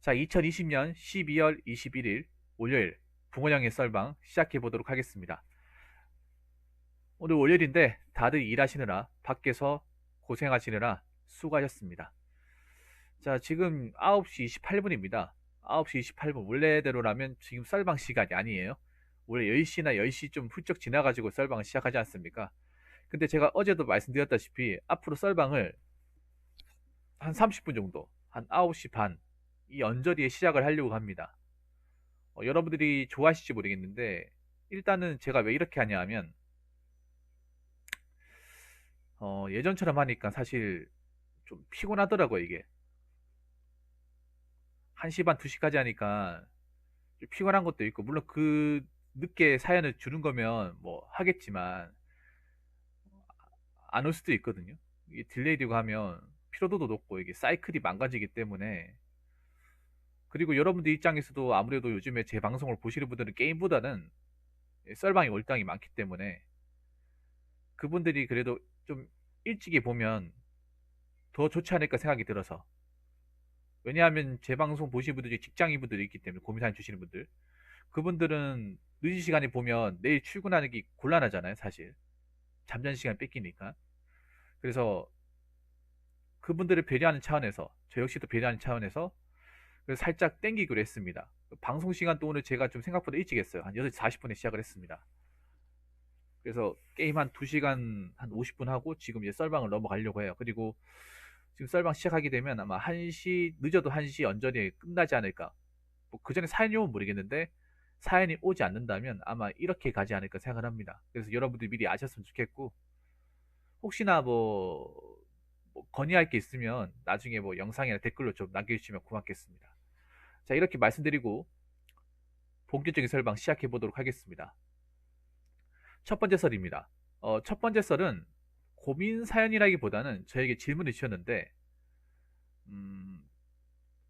자, 2020년 12월 21일 월요일 붕어형의 썰방 시작해 보도록 하겠습니다. 오늘 월요일인데 다들 일하시느라 밖에서 고생하시느라 수고하셨습니다. 자, 지금 9시 28분입니다. 9시 28분 원래대로라면 지금 썰방 시간이 아니에요. 원래 10시나 10시 좀 훌쩍 지나가지고 썰방을 시작하지 않습니까? 근데 제가 어제도 말씀드렸다시피 앞으로 썰방을 한 30분 정도, 한 9시 반, 이 언저리에 시작을 하려고 합니다. 여러분들이 좋아하실지 모르겠는데 일단은 제가 왜 이렇게 하냐 하면 예전처럼 하니까 사실 좀 피곤하더라고요. 이게 1시 반 2시까지 하니까 좀 피곤한 것도 있고, 물론 그 늦게 사연을 주는 거면 뭐 하겠지만 안 올 수도 있거든요. 이게 딜레이 되고 하면 피로도도 높고 이게 사이클이 망가지기 때문에. 그리고 여러분들 입장에서도 아무래도 요즘에 제 방송을 보시는 분들은 게임보다는 썰방이 올당이 많기 때문에 그분들이 그래도 좀 일찍이 보면 더 좋지 않을까 생각이 들어서. 왜냐하면 제 방송 보시는 분들이 직장인 분들이 있기 때문에, 고민사연 주시는 분들, 그분들은 늦은 시간에 보면 내일 출근하는 게 곤란하잖아요, 사실. 잠자는 시간 뺏기니까. 그래서 그분들을 배려하는 차원에서, 저 역시도 배려하는 차원에서 그래서 살짝 땡기기로 했습니다. 방송 시간도 오늘 제가 좀 생각보다 일찍 했어요. 한 8시 40분에 시작을 했습니다. 그래서 게임 한 2시간 한 50분 하고 지금 이제 썰방을 넘어가려고 해요. 그리고 지금 썰방 시작하게 되면 아마 1시, 늦어도 1시 언저리에 끝나지 않을까. 뭐 그 전에 사연이 오면 모르겠는데 사연이 오지 않는다면 아마 이렇게 가지 않을까 생각을 합니다. 그래서 여러분들이 미리 아셨으면 좋겠고, 혹시나 뭐 건의할 게 있으면 나중에 뭐 영상이나 댓글로 좀 남겨주시면 고맙겠습니다. 자, 이렇게 말씀드리고 본격적인 설방 시작해 보도록 하겠습니다. 첫 번째 썰입니다. 첫 번째 썰은 고민 사연이라기보다는 저에게 질문을 주셨는데, 음,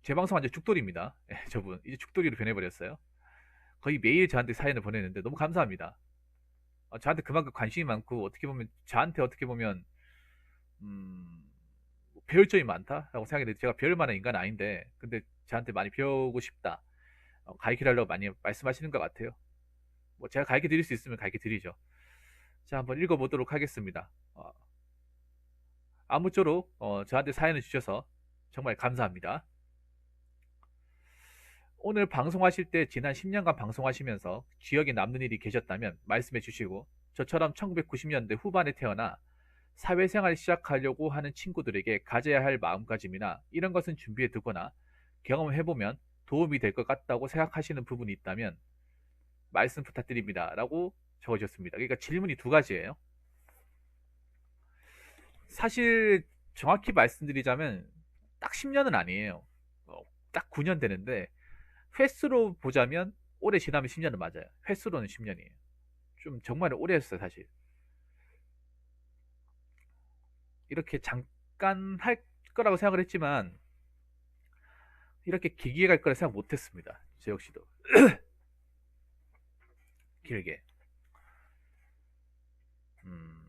제 방송 완전 죽돌이입니다. 예, 저분 이제 죽돌이로 변해버렸어요. 거의 매일 저한테 사연을 보내는데 너무 감사합니다. 저한테 그만큼 관심이 많고, 어떻게 보면 저한테 어떻게 보면 배울 점이 많다라고 생각이 드는데, 제가 배울 만한 인간은 아닌데 근데 저한테 많이 배우고 싶다, 가르쳐 달라고 많이 말씀하시는 것 같아요. 뭐 제가 가르쳐 드릴 수 있으면 가르쳐 드리죠. 자, 한번 읽어보도록 하겠습니다. 아무쪼록 저한테 사연을 주셔서 정말 감사합니다. 오늘 방송하실 때 지난 10년간 방송하시면서 기억에 남는 일이 계셨다면 말씀해 주시고, 저처럼 1990년대 후반에 태어나 사회생활 시작하려고 하는 친구들에게 가져야 할 마음가짐이나 이런 것은 준비해 두거나 경험해보면 도움이 될 것 같다고 생각하시는 부분이 있다면 말씀 부탁드립니다 라고 적어주셨습니다. 그러니까 질문이 두 가지예요. 사실 정확히 말씀드리자면 딱 10년은 아니에요. 딱 9년 되는데 횟수로 보자면 올해 지나면 10년은 맞아요. 횟수로는 10년이에요. 좀 정말 오래 했어요, 사실. 이렇게 잠깐 할 거라고 생각을 했지만 이렇게 길게 갈 거라 생각 못 했습니다. 저 역시도. 길게. 음,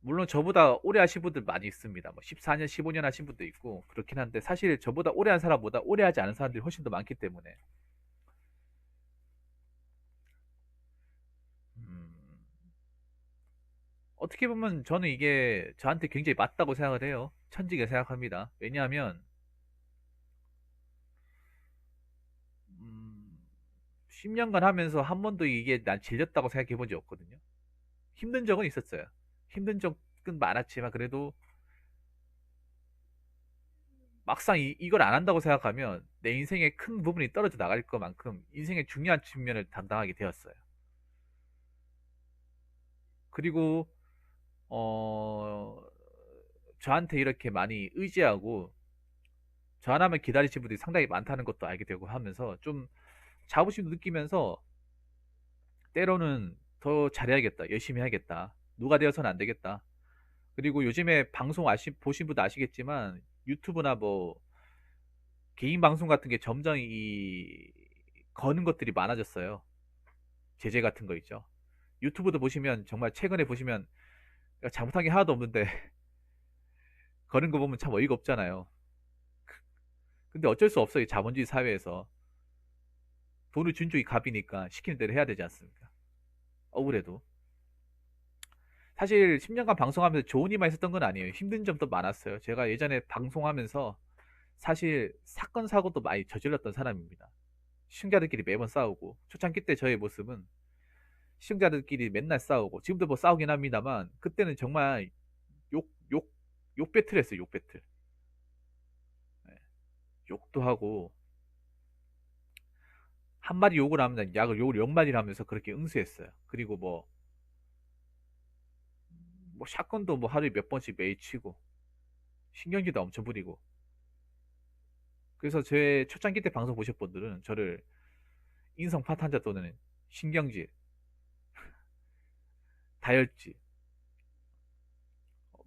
물론 저보다 오래 하신 분들 많이 있습니다. 뭐 14년, 15년 하신 분도 있고 그렇긴 한데, 사실 저보다 오래 한 사람보다 오래 하지 않은 사람들이 훨씬 더 많기 때문에. 음, 어떻게 보면 저는 이게 저한테 굉장히 맞다고 생각을 해요. 천직에 생각합니다. 왜냐하면 10년간 하면서 한 번도 이게 난 질렸다고 생각해 본 적 없거든요. 힘든 적은 있었어요. 힘든 적은 많았지만 그래도 막상 이걸 안 한다고 생각하면 내 인생의 큰 부분이 떨어져 나갈 것만큼 인생의 중요한 측면을 담당하게 되었어요. 그리고 어 저한테 이렇게 많이 의지하고 저 하나만 기다리시는 분들이 상당히 많다는 것도 알게 되고 하면서 좀 자부심도 느끼면서 때로는 더 잘해야겠다, 열심히 해야겠다, 누가 되어서는 안 되겠다. 그리고 요즘에 방송 보신 분도 아시겠지만 유튜브나 뭐 개인 방송 같은 게 점점 거는 것들이 많아졌어요. 제재 같은 거 있죠. 유튜브도 보시면 정말 최근에 보시면 잘못한 게 하나도 없는데 거는 거 보면 참 어이가 없잖아요. 근데 어쩔 수 없어요. 이 자본주의 사회에서 돈을 준 쪽이 갑이니까 시키는 대로 해야 되지 않습니까? 억울해도. 사실 10년간 방송하면서 좋은 일만 있었던 건 아니에요. 힘든 점도 많았어요. 제가 예전에 방송하면서 사실 사건 사고도 많이 저질렀던 사람입니다. 시청자들끼리 매번 싸우고, 초창기 때 저의 모습은 시청자들끼리 맨날 싸우고, 지금도 뭐 싸우긴 합니다만 그때는 정말 욕, 욕, 욕 배틀 했어요. 욕 배틀. 네. 욕도 하고, 한 마디 욕을 하면 약을 욕을 10마디를 하면서 그렇게 응수했어요. 그리고 뭐 샷건도 뭐 하루에 몇 번씩 매일 치고, 신경질도 엄청 부리고. 그래서 제 초창기 때 방송 보실 분들은 저를 인성 파탄자 또는 신경질, 다혈질,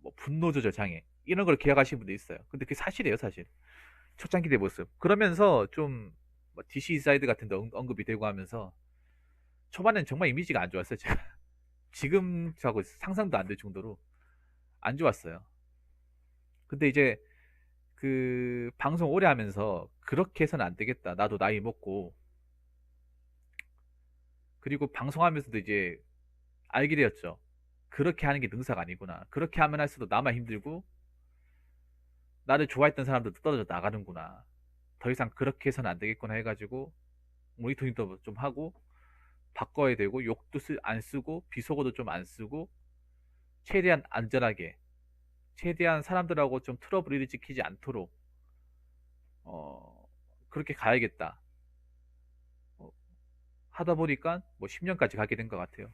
뭐 분노 조절 장애 이런 걸 기억하시는 분도 있어요. 근데 그게 사실이에요, 사실. 초창기 때 모습. 그러면서 좀 DC 사이드 같은 데 언급이 되고 하면서 초반엔 정말 이미지가 안 좋았어요, 제가. 지금 저하고 상상도 안 될 정도로 안 좋았어요. 근데 이제 그 방송 오래 하면서 그렇게 해서는 안 되겠다. 나도 나이 먹고. 그리고 방송하면서도 이제 알게 되었죠. 그렇게 하는 게 능사가 아니구나. 그렇게 하면 할수록 나만 힘들고 나를 좋아했던 사람들도 떨어져 나가는구나. 더 이상 그렇게 해서는 안 되겠구나 해가지고 모니터링도 좀 하고 바꿔야 되고 욕도 안 쓰고 비속어도 좀 안 쓰고 최대한 안전하게 최대한 사람들하고 좀 트러블 일으키지 않도록 그렇게 가야겠다. 어, 하다 보니까 뭐 10년까지 가게 된 것 같아요.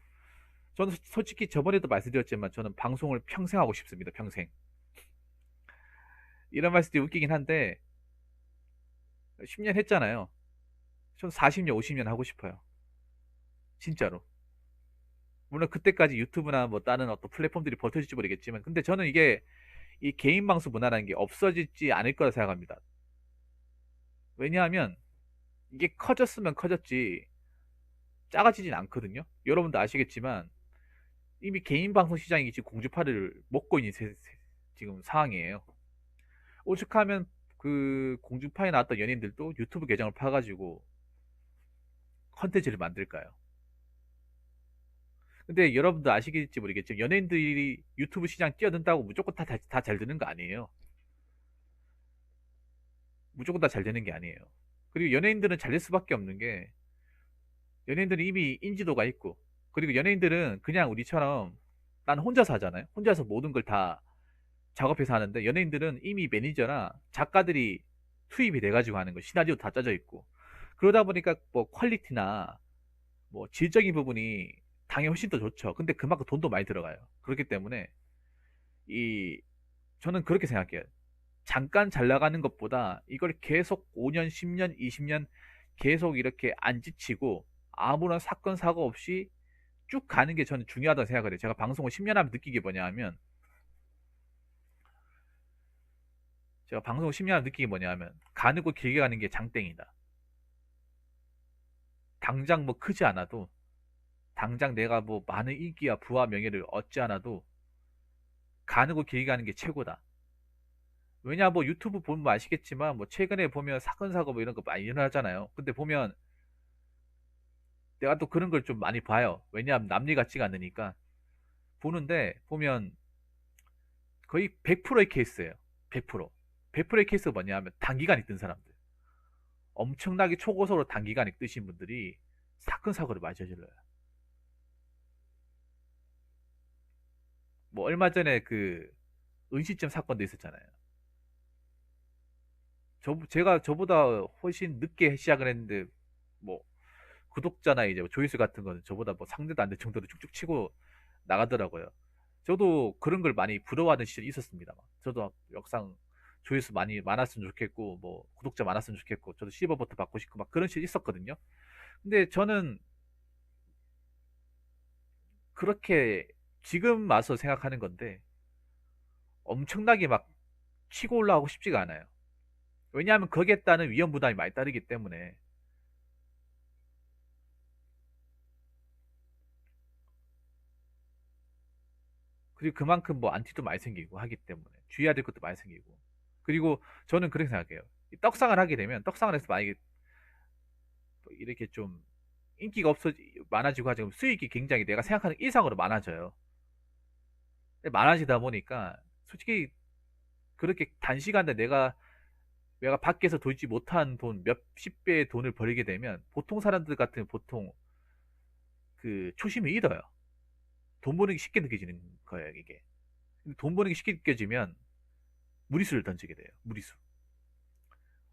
저는 솔직히 저번에도 말씀드렸지만 저는 방송을 평생 하고 싶습니다. 평생. 이런 말씀이 웃기긴 한데 10년 했잖아요. 저는 40년, 50년 하고 싶어요. 진짜로. 물론 그때까지 유튜브나 뭐 다른 어떤 플랫폼들이 버텨줄지 모르겠지만 근데 저는 이게 이 개인 방송 문화라는 게 없어지지 않을 거라 생각합니다. 왜냐하면 이게 커졌으면 커졌지 작아지진 않거든요. 여러분도 아시겠지만 이미 개인 방송 시장이 지금 공주파를 먹고 있는 지금 상황이에요. 오죽하면 그 공중파에 나왔던 연예인들도 유튜브 계정을 파가지고 컨텐츠를 만들까요? 근데 여러분도 아시겠지 모르겠지만 연예인들이 유튜브 시장 뛰어든다고 무조건 다 잘 되는 거 아니에요. 무조건 다 잘 되는 게 아니에요. 그리고 연예인들은 잘 될 수밖에 없는 게 연예인들은 이미 인지도가 있고 그리고 연예인들은 그냥 우리처럼 난 혼자서 하잖아요. 혼자서 모든 걸 다 작업해서 하는데 연예인들은 이미 매니저나 작가들이 투입이 돼가지고 하는 거 시나리오 다 짜져 있고 그러다 보니까 뭐 퀄리티나 뭐 질적인 부분이 당연히 훨씬 더 좋죠. 근데 그만큼 돈도 많이 들어가요. 그렇기 때문에 이 저는 그렇게 생각해요. 잠깐 잘 나가는 것보다 이걸 계속 5년, 10년, 20년 계속 이렇게 안 지치고 아무런 사건 사고 없이 쭉 가는 게 저는 중요하다고 생각을 해요. 제가 방송을 10년 하면 느낀 게 뭐냐 하면 제가 방송을 10년 하면 느낀 게 뭐냐 하면 가늘고 길게 가는 게 장땡이다. 당장 뭐 크지 않아도 당장 내가 뭐 많은 인기와 부와 명예를 얻지 않아도 가늘고 길게 가는 게 최고다. 왜냐 뭐 유튜브 보면 아시겠지만 뭐 최근에 보면 사건 사고 뭐 이런 거 많이 일어나잖아요. 근데 보면 내가 또 그런 걸 좀 많이 봐요. 왜냐하면 남일 같지가 않으니까 보는데 보면 거의 100%의 케이스예요. 100%. 100%의 케이스가 뭐냐 하면 단기간에 뜬 사람들. 엄청나게 초고속으로 단기간에 뜨신 분들이 사건 사고를 많이 저질러요. 뭐 얼마 전에 그 은시점 사건도 있었잖아요. 제가 저보다 훨씬 늦게 시작을 했는데 뭐 구독자나 이제 조회수 같은 거는 저보다 뭐 상대도 안 될 정도로 쭉쭉 치고 나가더라고요. 저도 그런 걸 많이 부러워하는 시절이 있었습니다. 저도 영상 조회수 많이 많았으면 좋겠고 뭐 구독자 많았으면 좋겠고 저도 실버버튼 받고 싶고 막 그런 시절이 있었거든요. 근데 저는 그렇게 지금 와서 생각하는 건데 엄청나게 막 치고 올라가고 싶지가 않아요. 왜냐하면 거기에 따른 위험 부담이 많이 따르기 때문에 그리고 그만큼 뭐 안티도 많이 생기고 하기 때문에 주의해야 될 것도 많이 생기고 그리고 저는 그렇게 생각해요. 떡상을 하게 되면 떡상을 해서 만약에 이렇게 좀 인기가 없어 많아지고 하지만 수익이 굉장히 내가 생각하는 이상으로 많아져요. 많아지다 보니까 솔직히 그렇게 단시간에 내가 밖에서 돌지 못한 돈 몇십 배의 돈을 벌게 되면 보통 사람들 같은 보통 그 초심이 잃어요. 돈 버는 게 쉽게 느껴지는 거예요, 이게. 근데 돈 버는 게 쉽게 느껴지면 무리수를 던지게 돼요. 무리수.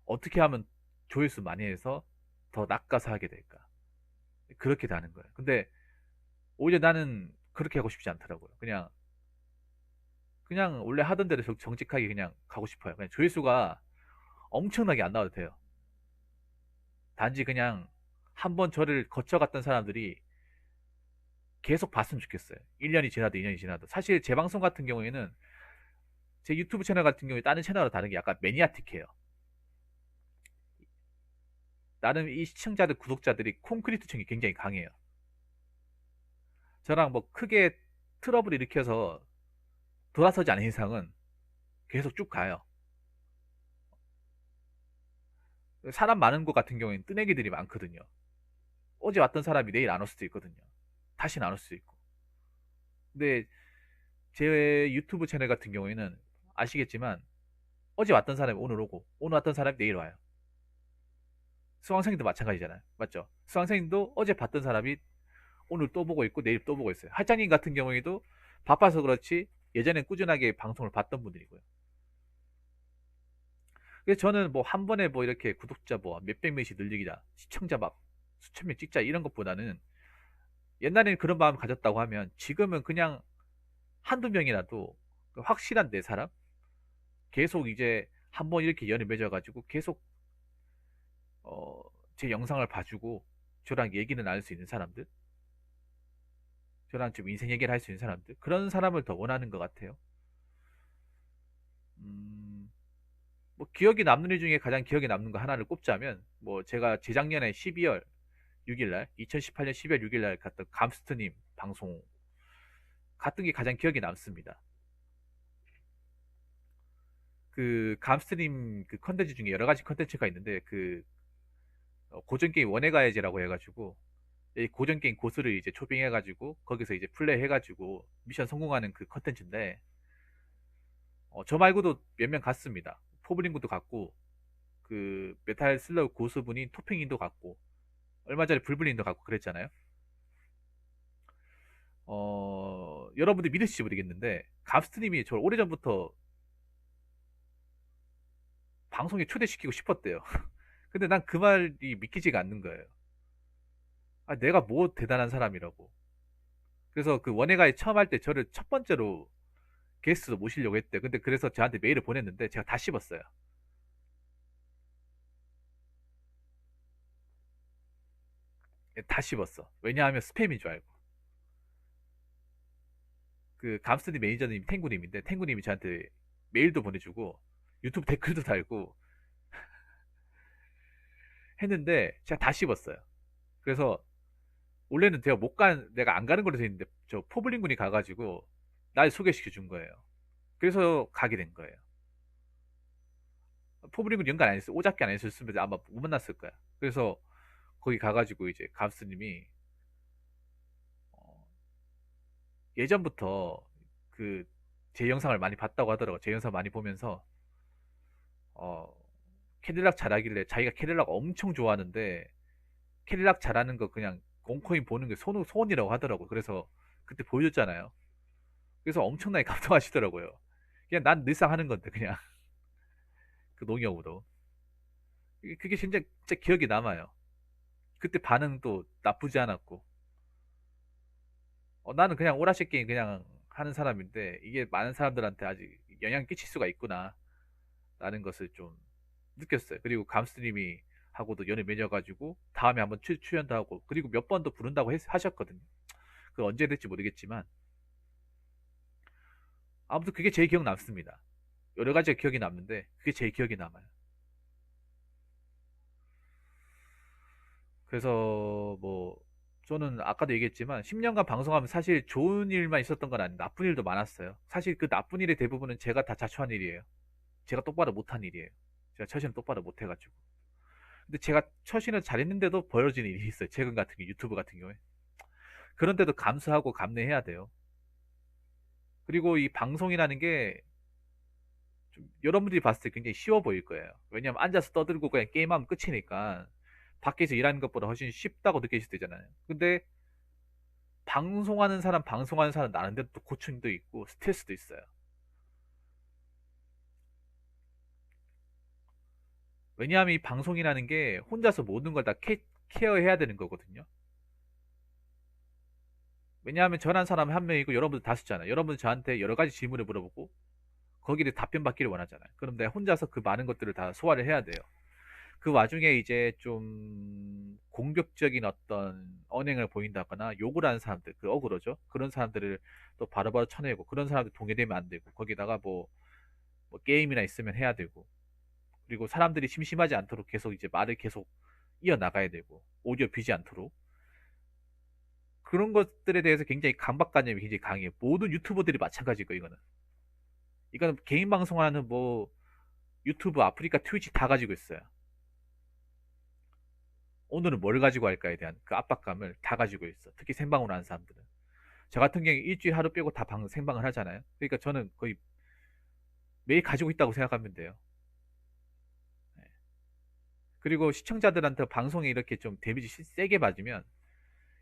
어떻게 하면 조회수 많이 해서 더 낚아서 하게 될까? 그렇게 되는 거예요. 근데 오히려 나는 그렇게 하고 싶지 않더라고요. 그냥 원래 하던 대로 정직하게 그냥 가고 싶어요. 그냥 조회수가 엄청나게 안 나와도 돼요. 단지 그냥 한번 저를 거쳐갔던 사람들이 계속 봤으면 좋겠어요. 1년이 지나도 2년이 지나도. 사실 제 방송 같은 경우에는 제 유튜브 채널 같은 경우에 다른 채널과 다른 게 약간 매니아틱해요. 나름 이 시청자들, 구독자들이 콘크리트층이 굉장히 강해요. 저랑 뭐 크게 트러블 일으켜서 돌아서지 않은 이상은 계속 쭉 가요. 사람 많은 곳 같은 경우에는 뜨내기들이 많거든요. 어제 왔던 사람이 내일 안 올 수도 있거든요. 다시는 안 올 수도 있고. 근데 제 유튜브 채널 같은 경우에는 아시겠지만 어제 왔던 사람이 오늘 오고 오늘 왔던 사람이 내일 와요. 수강생도 마찬가지잖아요. 맞죠? 수강생도 어제 봤던 사람이 오늘 또 보고 있고 내일 또 보고 있어요. 할장님 같은 경우에도 바빠서 그렇지 예전엔 꾸준하게 방송을 봤던 분들이고요. 그래서 저는 뭐 한 번에 뭐 이렇게 구독자 뭐 몇백 명씩 늘리기다, 시청자 막 수천 명 찍자 이런 것보다는 옛날에는 그런 마음 가졌다고 하면 지금은 그냥 한두 명이라도 확실한 내 사람 계속 이제 한 번 이렇게 연을 맺어가지고 계속 어, 제 영상을 봐주고 저랑 얘기를 나눌 수 있는 사람들, 저랑 좀 인생 얘기를 할 수 있는 사람들, 그런 사람을 더 원하는 것 같아요. 음, 뭐 기억에 남는 일 중에 가장 기억에 남는 거 하나를 꼽자면 뭐 제가 재작년에 12월 6일날 2018년 12월 6일날 갔던 감스트님 방송 갔던 게 가장 기억에 남습니다. 그 감스트님 그 컨텐츠 중에 여러 가지 컨텐츠가 있는데 그 고전 게임 원에 가야지라고 해가지고 이 고전 게임 고수를 이제 초빙해가지고 거기서 이제 플레이 해가지고 미션 성공하는 그 컨텐츠인데 저 말고도 몇 명 갔습니다. 포블링구도 갔고 그 메탈 슬러그 고수분인 토핑인도 갔고 얼마 전에 불블린도 갔고 그랬잖아요. 여러분들 믿으실지 모르겠는데 감스트님이 저를 오래전부터 방송에 초대시키고 싶었대요. 근데 난 그 말이 믿기지가 않는 거예요. 아, 내가 뭐 대단한 사람이라고. 그래서 그 원예가에 처음 할 때 저를 첫 번째로 게스트로 모시려고 했대요. 근데 그래서 저한테 메일을 보냈는데 제가 다 씹었어요. 예, 다 씹었어. 왜냐하면 스팸인 줄 알고. 그 감스트님 매니저님 탱구님인데 탱구님이 저한테 메일도 보내주고 유튜브 댓글도 달고 했는데 제가 다 씹었어요. 그래서 원래는 내가 안 가는 걸로 돼 있는데 저 포블린 군이 가가지고 날 소개시켜 준 거예요. 그래서 가게 된 거예요. 포블린 군 연관 안 했어. 오작기 안 했었으면 아마 못 만났을 거야. 그래서 거기 가가지고 이제 감스님이 어, 예전부터 그 제 영상을 많이 봤다고 하더라고. 제 영상 많이 보면서 어, 캐딜락 잘하길래 자기가 캐딜락 엄청 좋아하는데 캐딜락 잘하는 거 그냥 원코인 보는 게 소원이라고 하더라고. 그래서 그때 보여줬잖아요. 그래서 엄청나게 감동하시더라고요. 그냥 난 늘상 하는 건데 그냥 그 농협으로. 그게 진짜 기억이 남아요. 그때 반응도 나쁘지 않았고. 나는 그냥 오라시 게임 그냥 하는 사람인데 이게 많은 사람들한테 아직 영향 끼칠 수가 있구나 라는 것을 좀 느꼈어요. 그리고 감스트님이 하고도 연을 맺어가지고 다음에 한번 출연도 하고 그리고 몇 번 더 부른다고 하셨거든요. 그 언제 될지 모르겠지만 아무튼 그게 제일 기억 남습니다. 여러 가지가 기억이 남는데 그게 제일 기억이 남아요. 그래서 뭐 저는 아까도 얘기했지만 10년간 방송하면 사실 좋은 일만 있었던 건 아닌데 나쁜 일도 많았어요. 사실 그 나쁜 일의 대부분은 제가 다 자초한 일이에요. 제가 똑바로 못한 일이에요. 제가 처신을 똑바로 못 해가지고. 근데 제가 처신을 잘했는데도 벌어지는 일이 있어요. 최근 같은 게 유튜브 같은 경우에. 그런데도 감수하고 감내해야 돼요. 그리고 이 방송이라는 게 좀 여러분들이 봤을 때 굉장히 쉬워 보일 거예요. 왜냐면 앉아서 떠들고 그냥 게임하면 끝이니까 밖에서 일하는 것보다 훨씬 쉽다고 느끼실 때잖아요. 근데 방송하는 사람 나름대로 또 고충도 있고 스트레스도 있어요. 왜냐하면 이 방송이라는 게 혼자서 모든 걸 다 케어해야 되는 거거든요. 왜냐하면 저란 사람 한 명이고 여러분들 다수잖아요. 여러분 저한테 여러 가지 질문을 물어보고 거기에 답변 받기를 원하잖아요. 그럼 내가 혼자서 그 많은 것들을 다 소화를 해야 돼요. 그 와중에 이제 좀 공격적인 어떤 언행을 보인다거나 욕을 하는 사람들, 그 어그로죠. 그런 사람들을 또 바로바로 쳐내고 그런 사람들 동요되면 안 되고 거기다가 뭐 게임이나 있으면 해야 되고 그리고 사람들이 심심하지 않도록 계속 이제 말을 계속 이어나가야 되고 오디오 비지 않도록 그런 것들에 대해서 굉장히 강박관념이 굉장히 강해요. 모든 유튜버들이 마찬가지고 이거는 개인 방송하는 뭐 유튜브, 아프리카, 트위치 다 가지고 있어요. 오늘은 뭘 가지고 할까에 대한 그 압박감을 다 가지고 있어. 특히 생방으로 하는 사람들은. 저 같은 경우에 일주일 하루 빼고 다 생방을 하잖아요. 그러니까 저는 거의 매일 가지고 있다고 생각하면 돼요. 네. 그리고 시청자들한테 방송에 이렇게 좀 데미지 세게 맞으면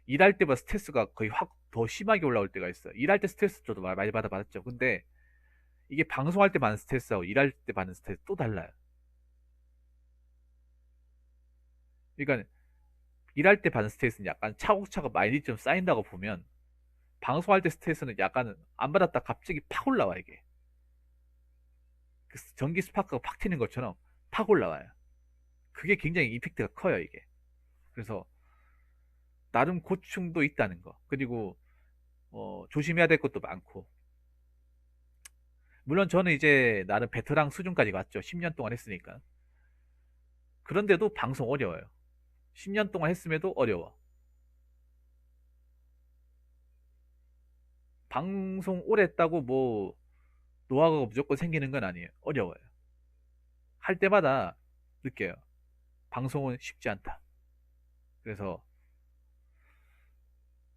일할 때보다 스트레스가 거의 확 더 심하게 올라올 때가 있어요. 일할 때 스트레스 저도 많이 받았죠. 근데 이게 방송할 때 받는 스트레스하고 일할 때 받는 스트레스 또 달라요. 그러니까 일할 때 받는 스트레스는 약간 차곡차곡 많이 좀 쌓인다고 보면 방송할 때 스트레스는 약간 안 받았다 갑자기 팍 올라와 이게. 그 전기 스파크가 팍 튀는 것처럼 팍 올라와요. 그게 굉장히 임팩트가 커요 이게. 그래서 나름 고충도 있다는 거. 그리고 조심해야 될 것도 많고. 물론 저는 이제 나름 베테랑 수준까지 갔죠. 10년 동안 했으니까. 그런데도 방송 어려워요. 10년 동안 했음에도 어려워. 방송 오래 했다고 뭐 노하우가 무조건 생기는 건 아니에요. 어려워요. 할 때마다 느껴요. 방송은 쉽지 않다. 그래서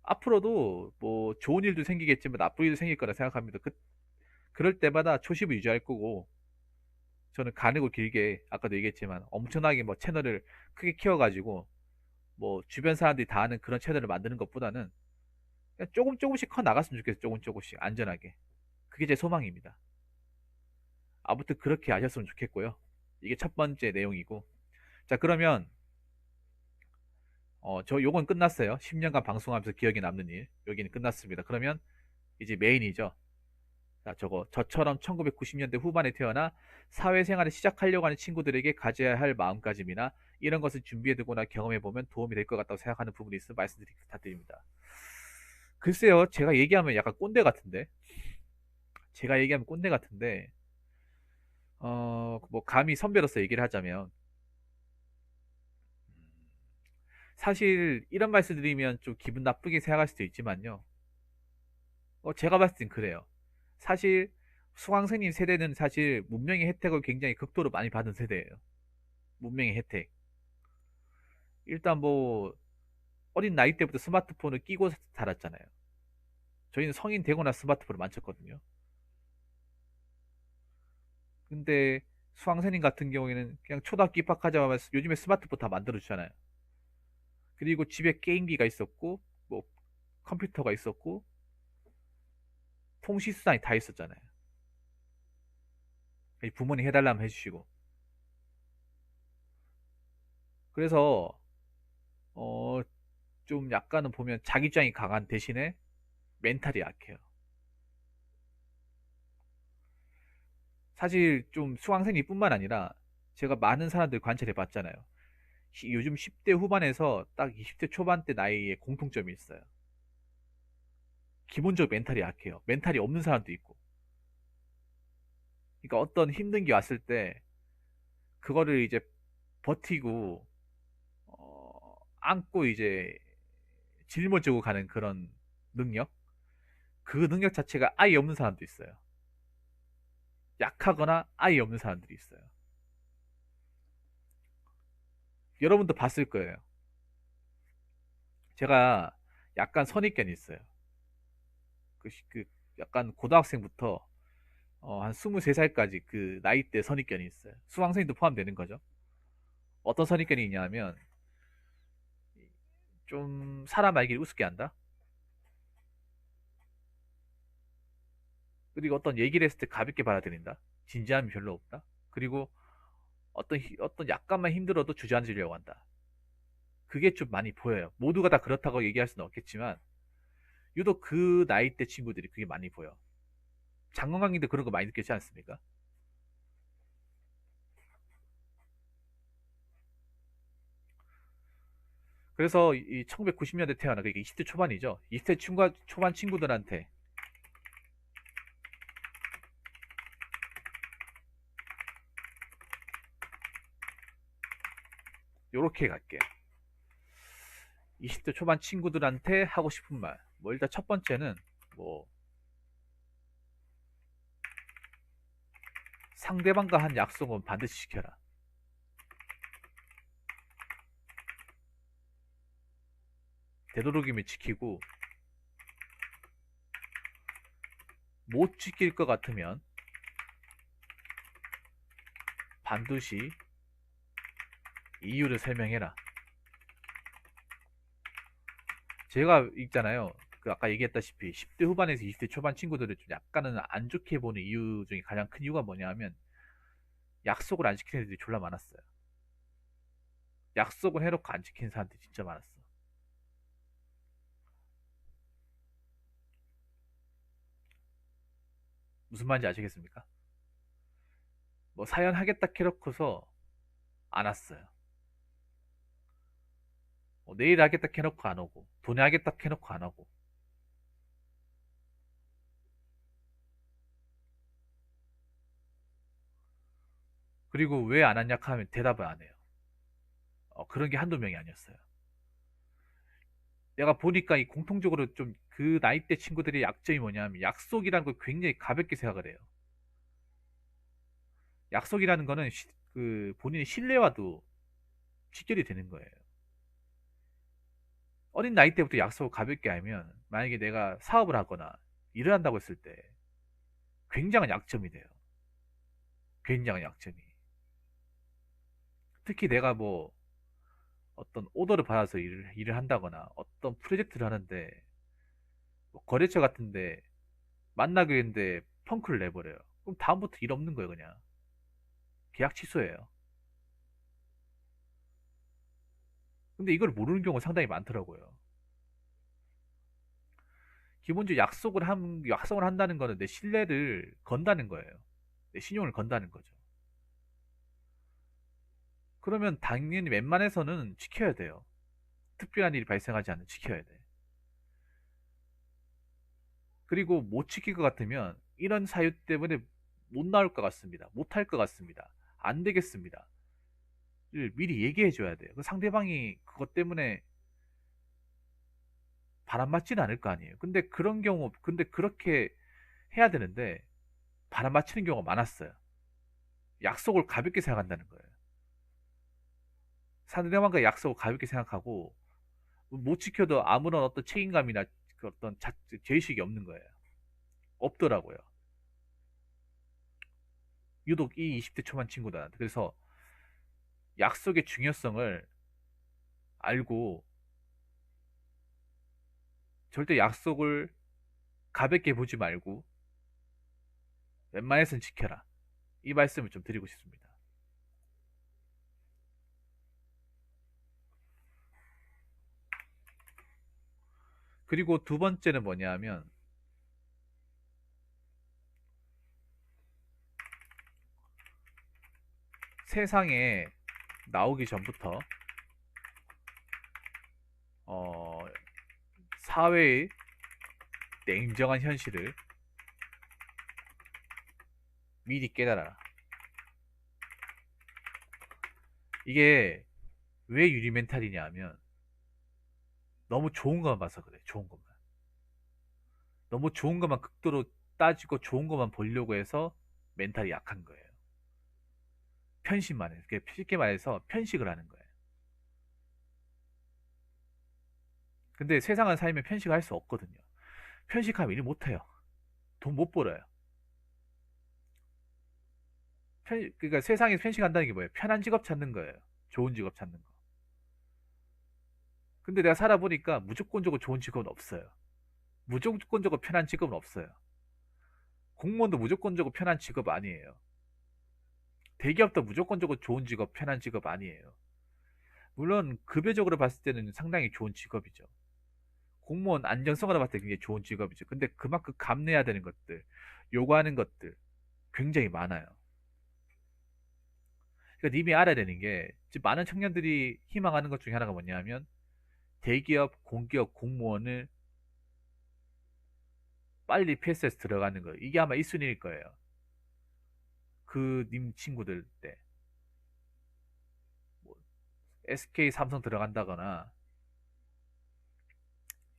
앞으로도 뭐 좋은 일도 생기겠지만 나쁜 일도 생길 거라 생각합니다. 그럴 때마다 초심을 유지할 거고 저는 가늘고 길게 아까도 얘기했지만 엄청나게 뭐 채널을 크게 키워가지고 뭐 주변 사람들이 다 아는 그런 채널을 만드는 것보다는 그냥 조금 조금씩 커 나갔으면 좋겠어요. 조금 조금씩 안전하게. 그게 제 소망입니다. 아무튼 그렇게 아셨으면 좋겠고요. 이게 첫 번째 내용이고. 자, 그러면 저 요건 끝났어요. 10년간 방송하면서 기억에 남는 일. 여기는 끝났습니다. 그러면 이제 메인이죠. 자, 저처럼 1990년대 후반에 태어나 사회생활을 시작하려고 하는 친구들에게 가져야 할 마음가짐이나 이런 것을 준비해두거나 경험해보면 도움이 될 것 같다고 생각하는 부분이 있으면 말씀드리기 부탁드립니다. 글쎄요, 제가 얘기하면 약간 꼰대 같은데, 제가 얘기하면 꼰대 같은데, 뭐, 감히 선배로서 얘기를 하자면, 사실 이런 말씀 드리면 좀 기분 나쁘게 생각할 수도 있지만요. 제가 봤을 땐 그래요. 사실 수강생님 세대는 사실 문명의 혜택을 굉장히 극도로 많이 받은 세대예요. 문명의 혜택. 일단 뭐 어린 나이 때부터 스마트폰을 끼고 살았잖아요. 저희는 성인 되고 나 스마트폰을 만졌거든요. 근데 수강생님 같은 경우에는 그냥 초등학교 입학하자마자 요즘에 스마트폰 다 만들어 주잖아요. 그리고 집에 게임기가 있었고 뭐 컴퓨터가 있었고 통신수단이 다 있었잖아요. 부모님 해달라면 해주시고. 그래서 어, 좀 약간은 보면 자기 주장이 강한 대신에 멘탈이 약해요. 사실 좀 수강생님뿐만 아니라 제가 많은 사람들 관찰해 봤잖아요. 요즘 10대 후반에서 딱 20대 초반 때 나이에 공통점이 있어요. 기본적으로 멘탈이 약해요. 멘탈이 없는 사람도 있고. 그러니까 어떤 힘든 게 왔을 때 그거를 이제 버티고 안고 이제 짊어지고 가는 그런 능력? 그 능력 자체가 아예 없는 사람도 있어요. 약하거나 아예 없는 사람들이 있어요. 여러분도 봤을 거예요. 제가 약간 선입견이 있어요. 그 약간 고등학생부터 한 23살까지 그 나이대 선입견이 있어요. 수강생도 포함되는 거죠. 어떤 선입견이 있냐면 좀 사람 알기를 우습게 한다. 그리고 어떤 얘기를 했을 때 가볍게 받아들인다. 진지함이 별로 없다. 그리고 어떤 약간만 힘들어도 주저앉으려고 한다. 그게 좀 많이 보여요. 모두가 다 그렇다고 얘기할 수는 없겠지만 유독 그 나이대 친구들이 그게 많이 보여. 장건강님도 그런 거 많이 느끼지 않습니까? 그래서 이 1990년대 태어나 그게 20대 초반이죠. 20대 초반 친구들한테 요렇게 갈게요. 20대 초반 친구들한테 하고 싶은 말. 뭐 일단 첫 번째는 뭐 상대방과 한 약속은 반드시 지켜라. 되도록이면 지키고 못 지킬 것 같으면 반드시 이유를 설명해라. 제가 있잖아요. 그 아까 얘기했다시피 10대 후반에서 20대 초반 친구들을 좀 약간은 안 좋게 보는 이유 중에 가장 큰 이유가 뭐냐면 약속을 안 지키는 애들이 졸라 많았어요. 약속을 해놓고 안 지키는 사람들이 진짜 많았어. 무슨 말인지 아시겠습니까? 뭐 사연 하겠다 캐놓고서 안 왔어요. 내일 하겠다 캐놓고 안 오고 돈에 하겠다 캐놓고 안 오고 그리고 왜 안 왔냐 하면 대답을 안 해요. 그런 게 한두 명이 아니었어요. 내가 보니까 이 공통적으로 좀 그 나이대 친구들의 약점이 뭐냐면 약속이라는 걸 굉장히 가볍게 생각을 해요. 약속이라는 거는 그 본인의 신뢰와도 직결이 되는 거예요. 어린 나이 때부터 약속을 가볍게 하면 만약에 내가 사업을 하거나 일을 한다고 했을 때 굉장한 약점이 돼요. 굉장한 약점이. 특히 내가 뭐 어떤 오더를 받아서 일을 한다거나 어떤 프로젝트를 하는데 뭐 거래처 같은데 만나기로 했는데 펑크를 내버려요. 그럼 다음부터 일 없는 거예요, 그냥. 계약 취소예요. 근데 이걸 모르는 경우가 상당히 많더라고요. 기본적으로 약속을 한다는 거는 내 신뢰를 건다는 거예요. 내 신용을 건다는 거죠. 그러면 당연히 웬만해서는 지켜야 돼요. 특별한 일이 발생하지 않는 지켜야 돼. 그리고 못 지킬 것 같으면 이런 사유 때문에 못 나올 것 같습니다. 못 할 것 같습니다. 안 되겠습니다. 를 미리 얘기해 줘야 돼요. 그 상대방이 그것 때문에 바람 맞지는 않을 거 아니에요. 근데 그렇게 해야 되는데 바람 맞히는 경우가 많았어요. 약속을 가볍게 생각한다는 거예요. 상대방과 약속을 가볍게 생각하고 못 지켜도 아무런 어떤 책임감이나 그 어떤 죄의식이 없는 거예요. 없더라고요. 유독 이 20대 초반 친구들한테. 그래서 약속의 중요성을 알고 절대 약속을 가볍게 보지 말고 웬만해서는 지켜라. 이 말씀을 좀 드리고 싶습니다. 그리고 두 번째는 뭐냐 하면 세상에 나오기 전부터 어, 사회의 냉정한 현실을 미리 깨달아라. 이게 왜 유리 멘탈이냐 하면 너무 좋은 것만 봐서 그래. 좋은 것만. 너무 좋은 것만 극도로 따지고 좋은 것만 보려고 해서 멘탈이 약한 거예요. 편식만 해. 쉽게 말해서 편식을 하는 거예요. 근데 세상을 살면 편식을 할 수 없거든요. 편식하면 일 못해요. 돈 못 벌어요. 그러니까 세상에서 편식한다는 게 뭐예요? 편한 직업 찾는 거예요. 좋은 직업 찾는 거. 근데 내가 살아보니까 무조건적으로 좋은 직업은 없어요. 무조건적으로 편한 직업은 없어요. 공무원도 무조건적으로 편한 직업 아니에요. 대기업도 무조건적으로 좋은 직업, 편한 직업 아니에요. 물론 급여적으로 봤을 때는 상당히 좋은 직업이죠. 공무원 안정성으로 봤을 때 굉장히 좋은 직업이죠. 근데 그만큼 감내해야 되는 것들, 요구하는 것들 굉장히 많아요. 그러니까 님이 알아야 되는 게 지금 많은 청년들이 희망하는 것 중에 하나가 뭐냐면 대기업, 공기업, 공무원을 빨리 패스해서 들어가는 거. 이게 아마 1순위일 거예요. 그 님 친구들 때. 뭐 SK, 삼성 들어간다거나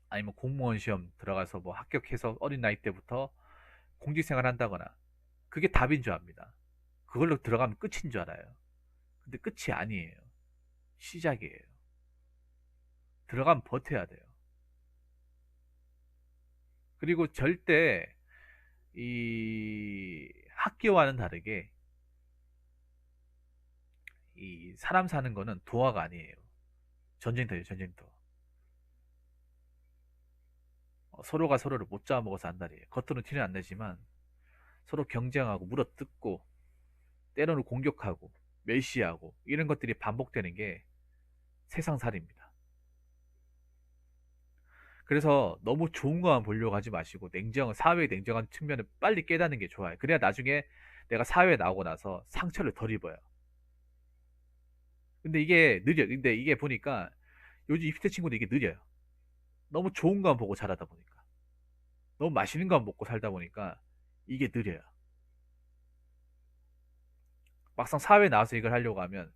아니면 공무원 시험 들어가서 뭐 합격해서 어린 나이 때부터 공직생활 한다거나 그게 답인 줄 압니다. 그걸로 들어가면 끝인 줄 알아요. 근데 끝이 아니에요. 시작이에요. 들어가면 버텨야 돼요. 그리고 절대 이 학교와는 다르게 이 사람 사는 거는 도화가 아니에요. 전쟁터예요, 전쟁터. 서로가 서로를 못 잡아먹어서 한다리에요. 겉으로는 티는 안 내지만 서로 경쟁하고 물어뜯고 때로는 공격하고 멸시하고 이런 것들이 반복되는 게 세상살이입니다. 그래서 너무 좋은 것만 보려고 하지 마시고 사회의 냉정한 측면을 빨리 깨닫는 게 좋아요. 그래야 나중에 내가 사회에 나오고 나서 상처를 덜 입어요. 근데 이게 느려. 근데 이게 보니까 요즘 20대 친구들 이게 느려요. 너무 좋은 것만 보고 자라다 보니까. 너무 맛있는 것만 먹고 살다 보니까 이게 느려요. 막상 사회에 나와서 이걸 하려고 하면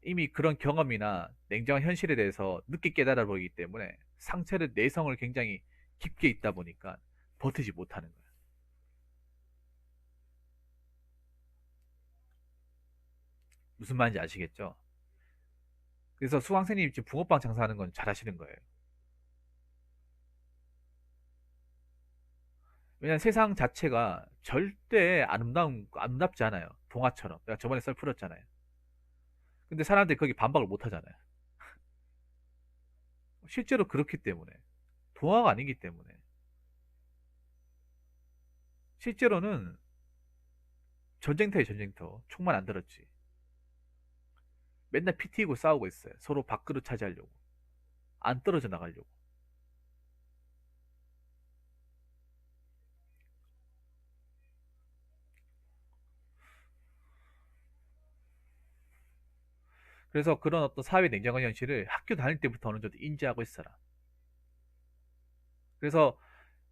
이미 그런 경험이나 냉정한 현실에 대해서 늦게 깨달아 버리기 때문에 상처를 내성을 굉장히 깊게 있다 보니까 버티지 못하는 거예요. 무슨 말인지 아시겠죠? 그래서 수강생님 지금 붕어빵 장사하는 건 잘하시는 거예요. 왜냐면 세상 자체가 절대 아름답지 않아요. 동화처럼. 내가 저번에 썰 풀었잖아요. 근데 사람들이 거기 반박을 못 하잖아요. 실제로 그렇기 때문에. 동화가 아니기 때문에. 실제로는 전쟁터에 전쟁터. 총만 안 들었지. 맨날 피 튀고 싸우고 있어요. 서로 밥그릇 차지하려고. 안 떨어져 나가려고. 그래서 그런 어떤 사회 냉정한 현실을 학교 다닐 때부터 어느 정도 인지하고 있어라. 그래서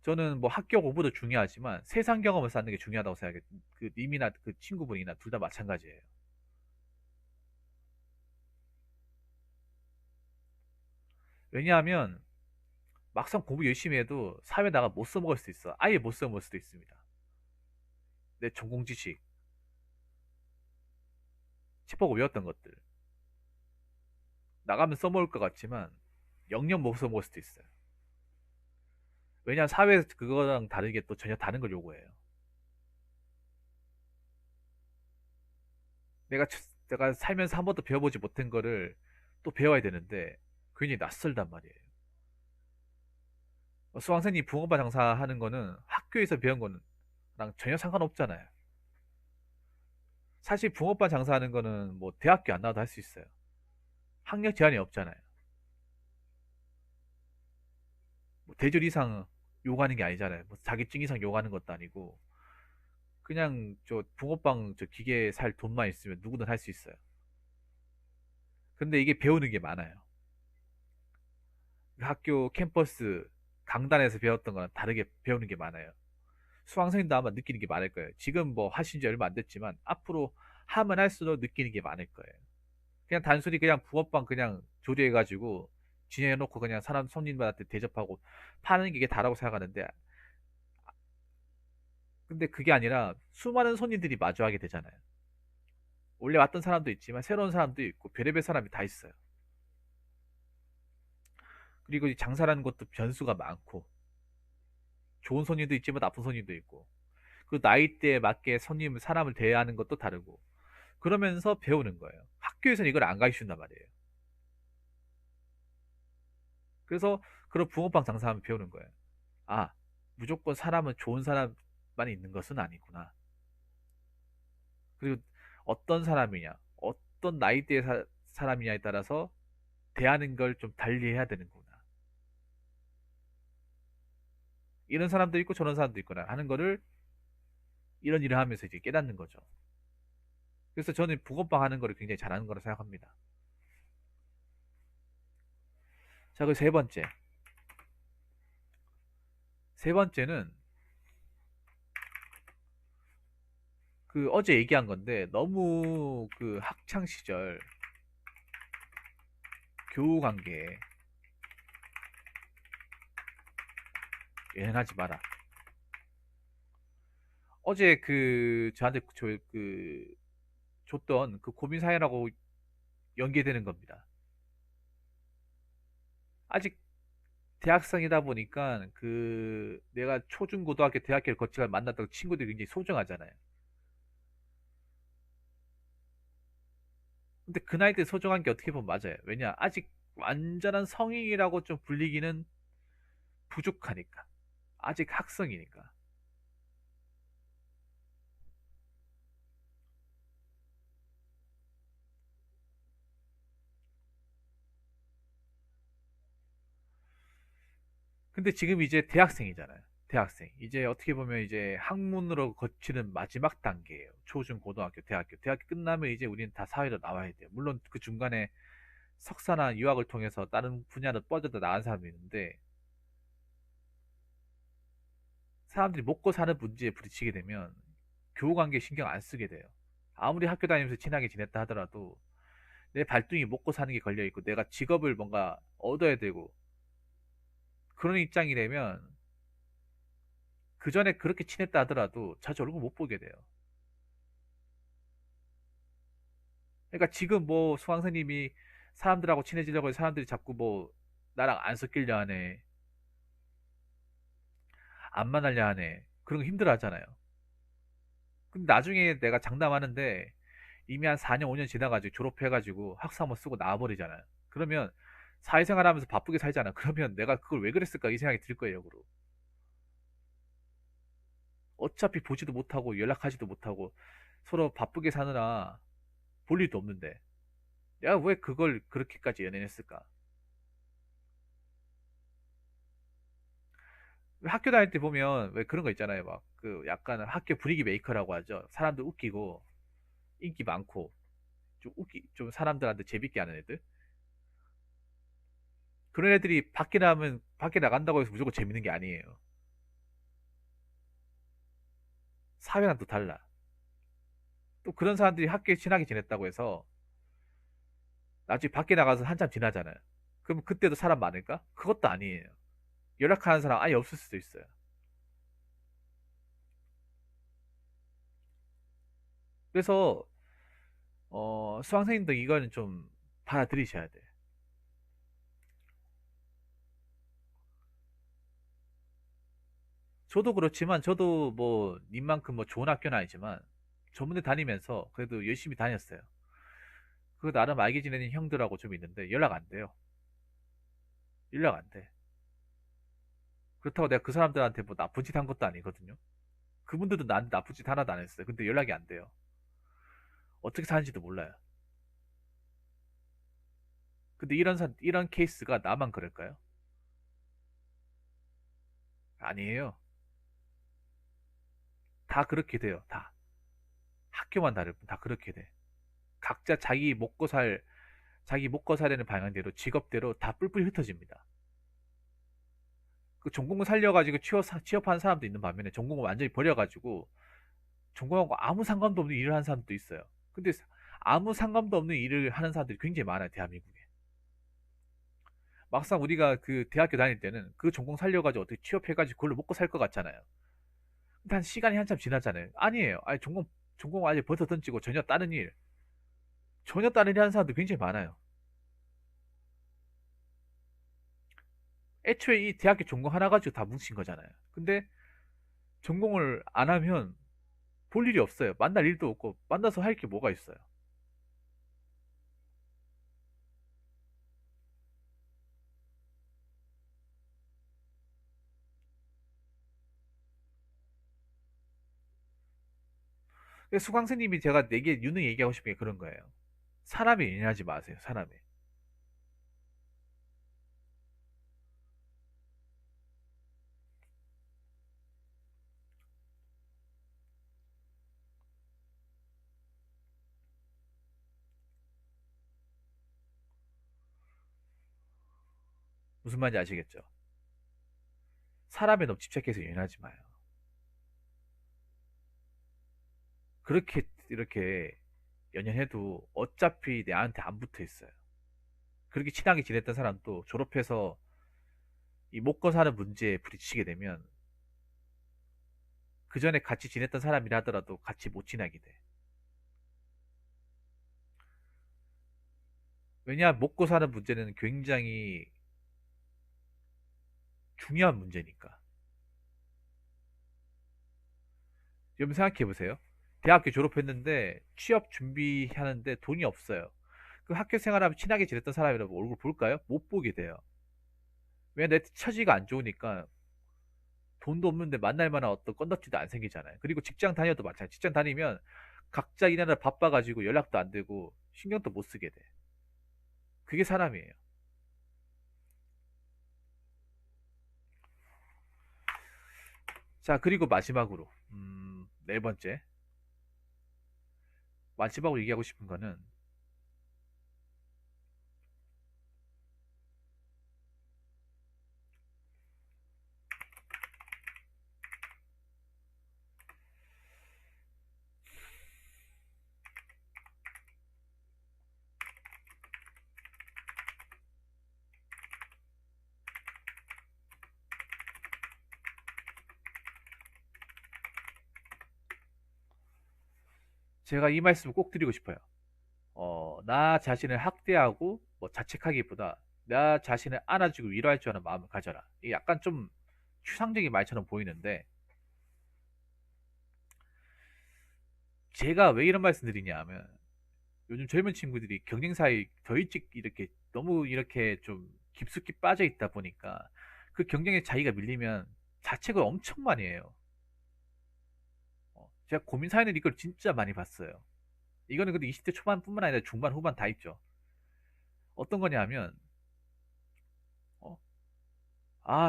저는 뭐 학교 공부도 중요하지만 세상 경험을 쌓는 게 중요하다고 생각해요. 그 님이나 그 친구분이나 둘 다 마찬가지예요. 왜냐하면 막상 공부 열심히 해도 사회 나가 못 써먹을 수 있어. 아예 못 써먹을 수도 있습니다. 내 전공 지식, 짚어고 외웠던 것들. 나가면 써먹을 것 같지만 영영 못 써먹을 수도 있어요. 왜냐하면 사회에서 그거랑 다르게 또 전혀 다른 걸 요구해요. 내가, 내가 살면서 한 번도 배워보지 못한 거를 또 배워야 되는데 괜히 낯설단 말이에요. 수강생님 붕어빵 장사하는 거는 학교에서 배운 거랑 전혀 상관없잖아요. 사실 붕어빵 장사하는 거는 뭐 대학교 안 나와도 할 수 있어요. 학력 제한이 없잖아요. 뭐 대졸 이상 요구하는 게 아니잖아요. 뭐 자격증 이상 요구하는 것도 아니고 그냥 저 붕어빵 저 기계 살 돈만 있으면 누구든 할 수 있어요. 근데 이게 배우는 게 많아요. 학교 캠퍼스 강단에서 배웠던 거랑 다르게 배우는 게 많아요. 수강생도 아마 느끼는 게 많을 거예요. 지금 뭐 하신 지 얼마 안 됐지만 앞으로 하면 할수록 느끼는 게 많을 거예요. 그냥 단순히 그냥 붕어빵 그냥 조리해가지고 진행해놓고 그냥 사람 손님들한테 대접하고 파는 게 이게 다라고 생각하는데 근데 그게 아니라 수많은 손님들이 마주하게 되잖아요. 원래 왔던 사람도 있지만 새로운 사람도 있고 별의별 사람이 다 있어요. 그리고 이 장사라는 것도 변수가 많고, 좋은 손님도 있지만 나쁜 손님도 있고, 그 나이대에 맞게 사람을 대하는 것도 다르고, 그러면서 배우는 거예요. 학교에서는 이걸 안 가르쳐 준단 말이에요. 그래서 그런 붕어빵 장사하면 배우는 거예요. 아, 무조건 사람은 좋은 사람만 있는 것은 아니구나. 그리고 어떤 사람이냐, 어떤 나이대의 사람이냐에 따라서 대하는 걸 좀 달리 해야 되는구나. 이런 사람도 있고 저런 사람도 있구나 하는 거를 이런 일을 하면서 이제 깨닫는 거죠. 그래서 저는 붕어빵 하는 거를 굉장히 잘하는 거라 생각합니다. 자, 그 세 번째. 세 번째는 그 어제 얘기한 건데 너무 그 학창 시절 교우 관계에 연연하지 마라. 어제 그 저한테 줬던 그 고민 사연하고 연계되는 겁니다. 아직 대학생이다 보니까 그 내가 초중 고등학교 대학교를 거치고 만났던 친구들이 굉장히 소중하잖아요. 근데 그 나이 때 소중한 게 어떻게 보면 맞아요. 왜냐? 아직 완전한 성인이라고 좀 불리기는 부족하니까. 아직 학생이니까. 근데 지금 이제 대학생이잖아요. 대학생. 이제 어떻게 보면 이제 학문으로 거치는 마지막 단계예요. 초중 고등학교, 대학교. 대학교 끝나면 이제 우리는 다 사회로 나와야 돼요. 물론 그 중간에 석사나 유학을 통해서 다른 분야로 뻗어도 나간 사람이 있는데 사람들이 먹고 사는 문제에 부딪히게 되면 교우 관계 신경 안 쓰게 돼요. 아무리 학교 다니면서 친하게 지냈다 하더라도 내 발등에 먹고 사는 게 걸려 있고 내가 직업을 뭔가 얻어야 되고 그런 입장이 되면 그 전에 그렇게 친했다 하더라도 자주 얼굴 못 보게 돼요. 그러니까 지금 뭐 수강생님이 사람들하고 친해지려고 해서 사람들이 자꾸 뭐 나랑 안 섞이려 하네, 안 만나려 하네, 그런 거 힘들어 하잖아요. 근데 나중에 내가 장담하는데 이미 한 4년, 5년 지나가지고 졸업해가지고 학사 한번 쓰고 나와버리잖아요. 그러면 사회생활 하면서 바쁘게 살잖아. 그러면 내가 그걸 왜 그랬을까 이 생각이 들 거예요, 역으로. 어차피 보지도 못하고 연락하지도 못하고 서로 바쁘게 사느라 볼 일도 없는데 내가 왜 그걸 그렇게까지 연연했을까? 학교 다닐 때 보면 왜 그런 거 있잖아요. 막 그 약간 학교 분위기 메이커라고 하죠. 사람들 웃기고 인기 많고 좀 사람들한테 재밌게 하는 애들. 그런 애들이 밖에 나간다고 해서 무조건 재밌는 게 아니에요. 사회랑 또 달라. 또 그런 사람들이 학교에 친하게 지냈다고 해서 나중에 밖에 나가서 한참 지나잖아요. 그럼 그때도 사람 많을까? 그것도 아니에요. 연락하는 사람 아예 없을 수도 있어요. 그래서 수강생님도 이거는 좀 받아들이셔야 돼. 저도 그렇지만 저도 뭐 님만큼 뭐 좋은 학교는 아니지만 전문대 다니면서 그래도 열심히 다녔어요. 그 나름 알게 지내는 형들하고 좀 있는데 연락 안 돼요. 연락 안 돼. 그렇다고 내가 그 사람들한테 뭐 나쁜 짓 한 것도 아니거든요. 그분들도 나한테 나쁜 짓 하나도 안 했어요. 근데 연락이 안 돼요. 어떻게 사는지도 몰라요. 근데 이런 케이스가 나만 그럴까요? 아니에요. 다 그렇게 돼요. 다. 학교만 다를 뿐 다 그렇게 돼. 각자 자기 먹고 살려는 방향대로 직업대로 다 뿔뿔이 흩어집니다. 그 전공을 살려가지고 취업하는 사람도 있는 반면에 전공을 완전히 버려가지고 전공하고 아무 상관도 없는 일을 하는 사람도 있어요. 근데 아무 상관도 없는 일을 하는 사람들이 굉장히 많아요, 대한민국에. 막상 우리가 그 대학교 다닐 때는 그 전공 살려가지고 어떻게 취업해가지고 그걸로 먹고 살 것 같잖아요. 근데 한 시간이 한참 지났잖아요. 아니에요. 아니, 전공 아예 벗어 던지고 전혀 다른 일 하는 사람들 굉장히 많아요. 애초에 이 대학교 전공 하나 가지고 다 뭉친 거잖아요. 근데 전공을 안 하면 볼 일이 없어요. 만날 일도 없고 만나서 할 게 뭐가 있어요. 그래서 수강생님이 제가 내게 유능 얘기하고 싶은 게 그런 거예요. 사람에 연연하지 마세요. 사람에. 무슨 말인지 아시겠죠? 사람에 너무 집착해서 연연하지 마요. 그렇게 이렇게 연연해도 어차피 내한테 안 붙어 있어요. 그렇게 친하게 지냈던 사람도 졸업해서 이 먹고 사는 문제에 부딪히게 되면 그 전에 같이 지냈던 사람이라 하더라도 같이 못 지내게 돼. 왜냐, 먹고 사는 문제는 굉장히 중요한 문제니까. 여러분 생각해 보세요. 대학교 졸업했는데 취업 준비하는데 돈이 없어요. 그 학교 생활하면 친하게 지냈던 사람이라고 얼굴 볼까요? 못 보게 돼요. 왜? 내 처지가 안 좋으니까 돈도 없는데 만날 만한 어떤 건덕지도 안 생기잖아요. 그리고 직장 다녀도 마찬가지. 직장 다니면 각자 일하느라 바빠가지고 연락도 안 되고 신경도 못 쓰게 돼. 그게 사람이에요. 자, 그리고 마지막으로, 네 번째. 마지막으로 얘기하고 싶은 거는 제가 이 말씀을 꼭 드리고 싶어요. 나 자신을 학대하고 뭐 자책하기보다 나 자신을 안아주고 위로할 줄 아는 마음을 가져라. 이게 약간 좀 추상적인 말처럼 보이는데 제가 왜 이런 말씀 드리냐 하면 요즘 젊은 친구들이 경쟁사에 더 일찍 이렇게 너무 이렇게 좀 깊숙이 빠져 있다 보니까 그 경쟁에 자기가 밀리면 자책을 엄청 많이 해요. 제가 고민 사연을 이걸 진짜 많이 봤어요. 이거는 근데 20대 초반뿐만 아니라 중반, 후반 다 있죠. 어떤 거냐 하면 어,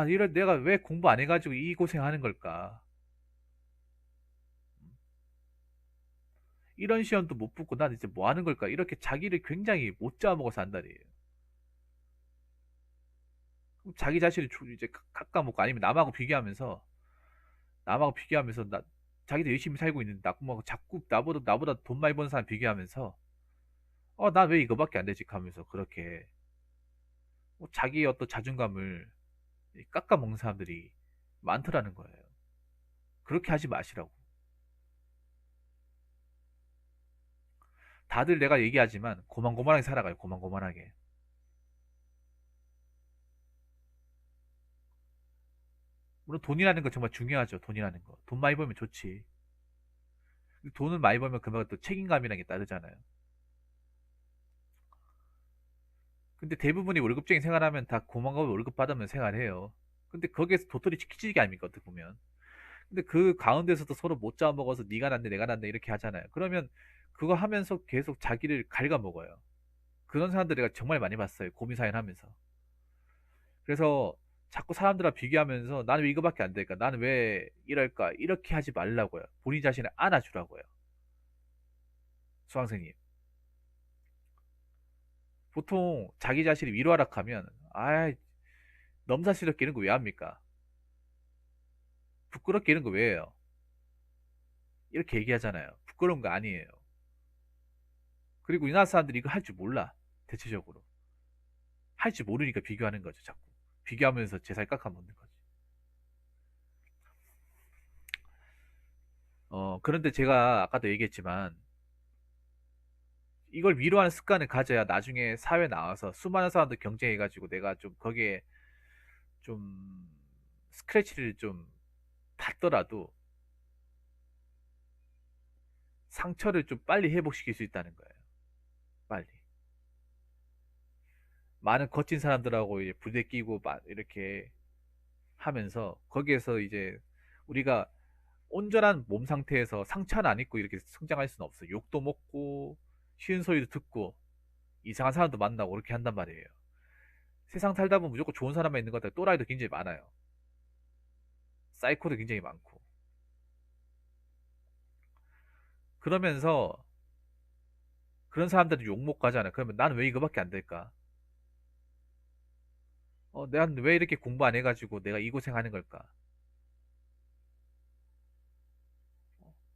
이럴 내가 왜 공부 안 해가지고 이 고생하는 걸까? 이런 시험도 못 붙고 난 이제 뭐 하는 걸까? 이렇게 자기를 굉장히 못 잡아먹어서 한다리에요. 그럼 자기 자신을 이제 깎아먹고 아니면 남하고 비교하면서 자기도 열심히 살고 있는데 나하고 자꾸 나보다 돈 많이 버는 사람 비교하면서 나 왜 이거밖에 안 되지? 하면서 그렇게 자기의 어떤 자존감을 깎아먹는 사람들이 많더라는 거예요. 그렇게 하지 마시라고. 다들 내가 얘기하지만 고만고만하게 살아가요. 고만고만하게. 물론 돈이라는 거 정말 중요하죠. 돈이라는 거. 돈 많이 벌면 좋지. 근데 돈을 많이 벌면 그만큼 또 책임감이라는 게 따르잖아요. 근데 대부분이 월급쟁이 생활하면 다 고만고만 월급 받으면 생활해요. 근데 거기에서 도토리 치키치기 아닙니까? 어떻게 보면. 근데 그 가운데서도 서로 못 잡아먹어서 네가 낫네 내가 낫네 이렇게 하잖아요. 그러면 그거 하면서 계속 자기를 갉아먹어요. 그런 사람들 내가 정말 많이 봤어요. 고민사연 하면서. 그래서 자꾸 사람들과 비교하면서 나는 왜 이거밖에 안 될까? 나는 왜 이럴까? 이렇게 하지 말라고요. 본인 자신을 안아주라고요. 수강생님. 보통 자기 자신을 위로하라 하면 넘사스럽게 이런 거 왜 합니까? 부끄럽게 이런 거 왜 해요? 이렇게 얘기하잖아요. 부끄러운 거 아니에요. 그리고 우리나라 사람들이 이거 할 줄 몰라. 대체적으로. 할 줄 모르니까 비교하는 거죠, 자꾸. 비교하면서 제 살 깎아먹는 거지. 그런데 제가 아까도 얘기했지만 이걸 위로하는 습관을 가져야 나중에 사회 나와서 수많은 사람들 경쟁해가지고 내가 좀 거기에 좀 스크래치를 좀 받더라도 상처를 좀 빨리 회복시킬 수 있다는 거예요. 빨리. 많은 거친 사람들하고 이제 부대 끼고 이렇게 하면서 거기에서 이제 우리가 온전한 몸 상태에서 상처는 안 입고 이렇게 성장할 수는 없어. 욕도 먹고 쉬운 소리도 듣고 이상한 사람도 만나고 그렇게 한단 말이에요. 세상 살다 보면 무조건 좋은 사람만 있는 것 같아요. 또라이도 굉장히 많아요. 사이코도 굉장히 많고. 그러면서 그런 사람들은 욕 먹고 하잖아요. 그러면 나는 왜 이거밖에 안 될까? 내가 왜 이렇게 공부 안 해가지고 내가 이 고생하는 걸까?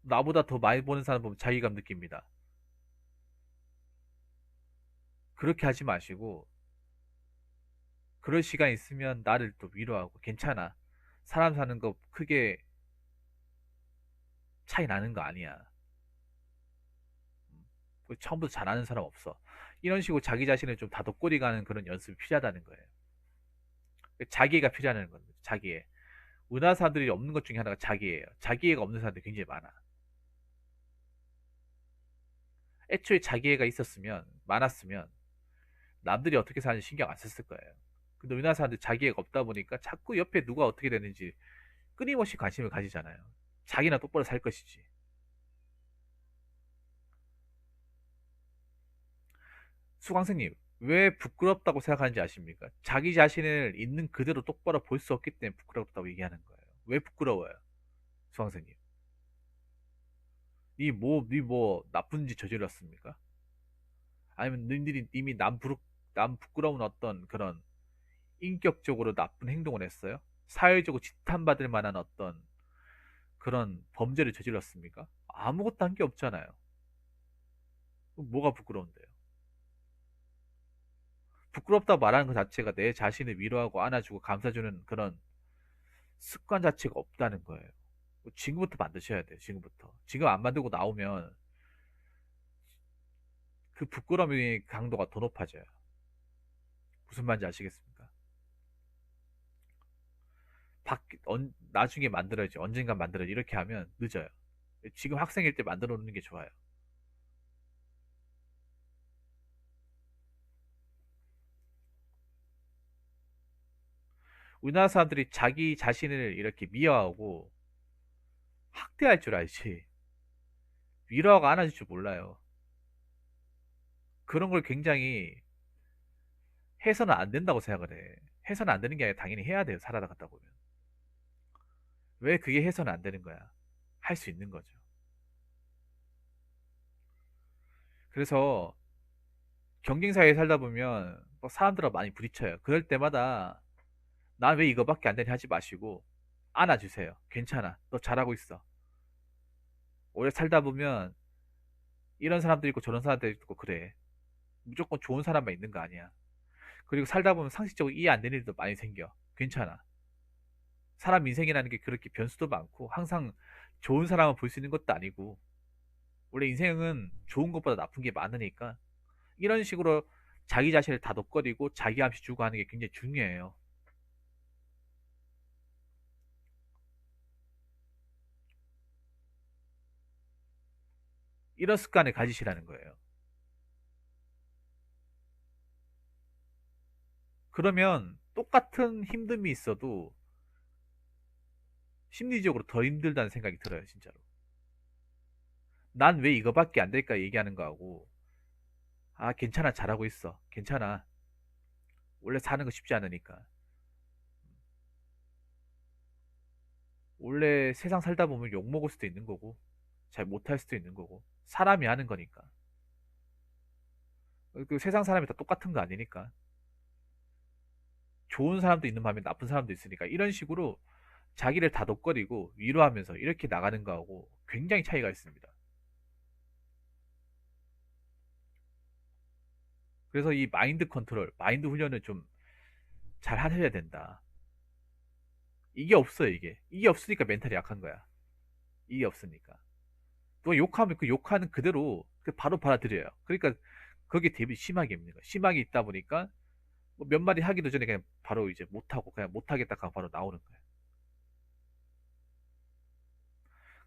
나보다 더 많이 보는 사람 보면 자기감 느낍니다. 그렇게 하지 마시고 그럴 시간 있으면 나를 또 위로하고 괜찮아. 사람 사는 거 크게 차이 나는 거 아니야. 처음부터 잘하는 사람 없어. 이런 식으로 자기 자신을 좀 다독거리 가는 그런 연습이 필요하다는 거예요. 자기애가 필요하다는 겁니다. 자기애. 우리나라 사람들이 없는 것 중에 하나가 자기애예요. 자기애가 없는 사람들이 굉장히 많아. 애초에 자기애가 있었으면, 많았으면, 남들이 어떻게 사는지 신경 안 썼을 거예요. 근데 우리나라 사람들이 자기애가 없다 보니까 자꾸 옆에 누가 어떻게 되는지 끊임없이 관심을 가지잖아요. 자기나 똑바로 살 것이지. 수강생님, 왜 부끄럽다고 생각하는지 아십니까? 자기 자신을 있는 그대로 똑바로 볼 수 없기 때문에 부끄럽다고 얘기하는 거예요. 왜 부끄러워요? 수강생님. 니 뭐 나쁜 짓 저질렀습니까? 아니면 너희들이 이미 남 부끄러운 어떤 그런 인격적으로 나쁜 행동을 했어요? 사회적으로 지탄받을 만한 어떤 그런 범죄를 저질렀습니까? 아무것도 한 게 없잖아요. 그럼 뭐가 부끄러운데요? 부끄럽다고 말하는 것 자체가 내 자신을 위로하고 안아주고 감싸주는 그런 습관 자체가 없다는 거예요. 지금부터 만드셔야 돼요. 지금부터. 지금 안 만들고 나오면 그 부끄러움의 강도가 더 높아져요. 무슨 말인지 아시겠습니까? 나중에 만들어야지. 언젠가 만들어야지. 이렇게 하면 늦어요. 지금 학생일 때 만들어 놓는 게 좋아요. 우리나라 사람들이 자기 자신을 이렇게 미워하고 학대할 줄 알지. 위로하고 안아줄 줄 몰라요. 그런 걸 굉장히 해서는 안 된다고 생각을 해. 해서는 안 되는 게 아니라 당연히 해야 돼요. 살아가다 보면. 왜 그게 해서는 안 되는 거야? 할 수 있는 거죠. 그래서 경쟁사회에 살다 보면 뭐 사람들하고 많이 부딪혀요. 그럴 때마다 난 왜 이거밖에 안 되냐 하지 마시고 안아주세요. 괜찮아. 너 잘하고 있어. 오래 살다 보면 이런 사람들 있고 저런 사람들 있고 그래. 무조건 좋은 사람만 있는 거 아니야. 그리고 살다 보면 상식적으로 이해 안 되는 일도 많이 생겨. 괜찮아. 사람 인생이라는 게 그렇게 변수도 많고 항상 좋은 사람을 볼 수 있는 것도 아니고 원래 인생은 좋은 것보다 나쁜 게 많으니까 이런 식으로 자기 자신을 다독거리고 자기암시 주고 하는 게 굉장히 중요해요. 이런 습관을 가지시라는 거예요. 그러면 똑같은 힘듦이 있어도 심리적으로 더 힘들다는 생각이 들어요, 진짜로. 난 왜 이거밖에 안 될까 얘기하는 거하고, 아, 괜찮아, 잘하고 있어. 괜찮아. 원래 사는 거 쉽지 않으니까. 원래 세상 살다 보면 욕 먹을 수도 있는 거고, 잘 못할 수도 있는 거고, 사람이 하는 거니까. 그 세상 사람이 다 똑같은 거 아니니까. 좋은 사람도 있는 반면 나쁜 사람도 있으니까. 이런 식으로 자기를 다독거리고 위로하면서 이렇게 나가는 거하고 굉장히 차이가 있습니다. 그래서 이 마인드 컨트롤, 마인드 훈련을 좀 잘 하셔야 된다. 이게 없어요, 이게. 이게 없으니까 멘탈이 약한 거야. 이게 없으니까. 또 욕하면 그 욕하는 그대로 바로 받아들여요. 그러니까 거기에 대비 심하게 입는 거야. 심하게 있다 보니까 뭐몇 마디 하기도 전에 그냥 바로 이제 못하고 그냥 못하겠다 하고 바로 나오는 거예요.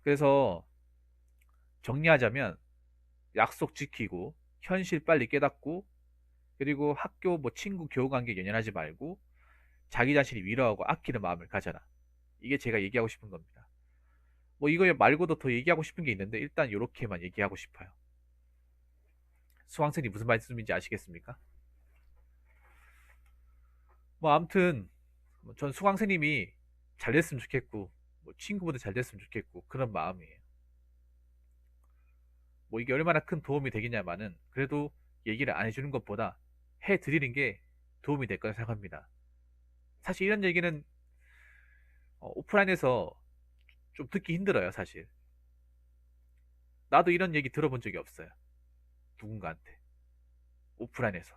그래서 정리하자면 약속 지키고 현실 빨리 깨닫고 그리고 학교 뭐 친구 교우 관계 연연하지 말고 자기 자신이 위로하고 아끼는 마음을 가져라. 이게 제가 얘기하고 싶은 겁니다. 뭐 이거 말고도 더 얘기하고 싶은 게 있는데 일단 이렇게만 얘기하고 싶어요. 수강생이 무슨 말씀인지 아시겠습니까? 뭐 아무튼 전 수강생님이 잘 됐으면 좋겠고 뭐 친구분들 잘 됐으면 좋겠고 그런 마음이에요. 뭐 이게 얼마나 큰 도움이 되겠냐마는 그래도 얘기를 안 해주는 것보다 해드리는 게 도움이 될 거라 생각합니다. 사실 이런 얘기는 오프라인에서 좀 듣기 힘들어요, 사실. 나도 이런 얘기 들어본 적이 없어요. 누군가한테. 오프라인에서.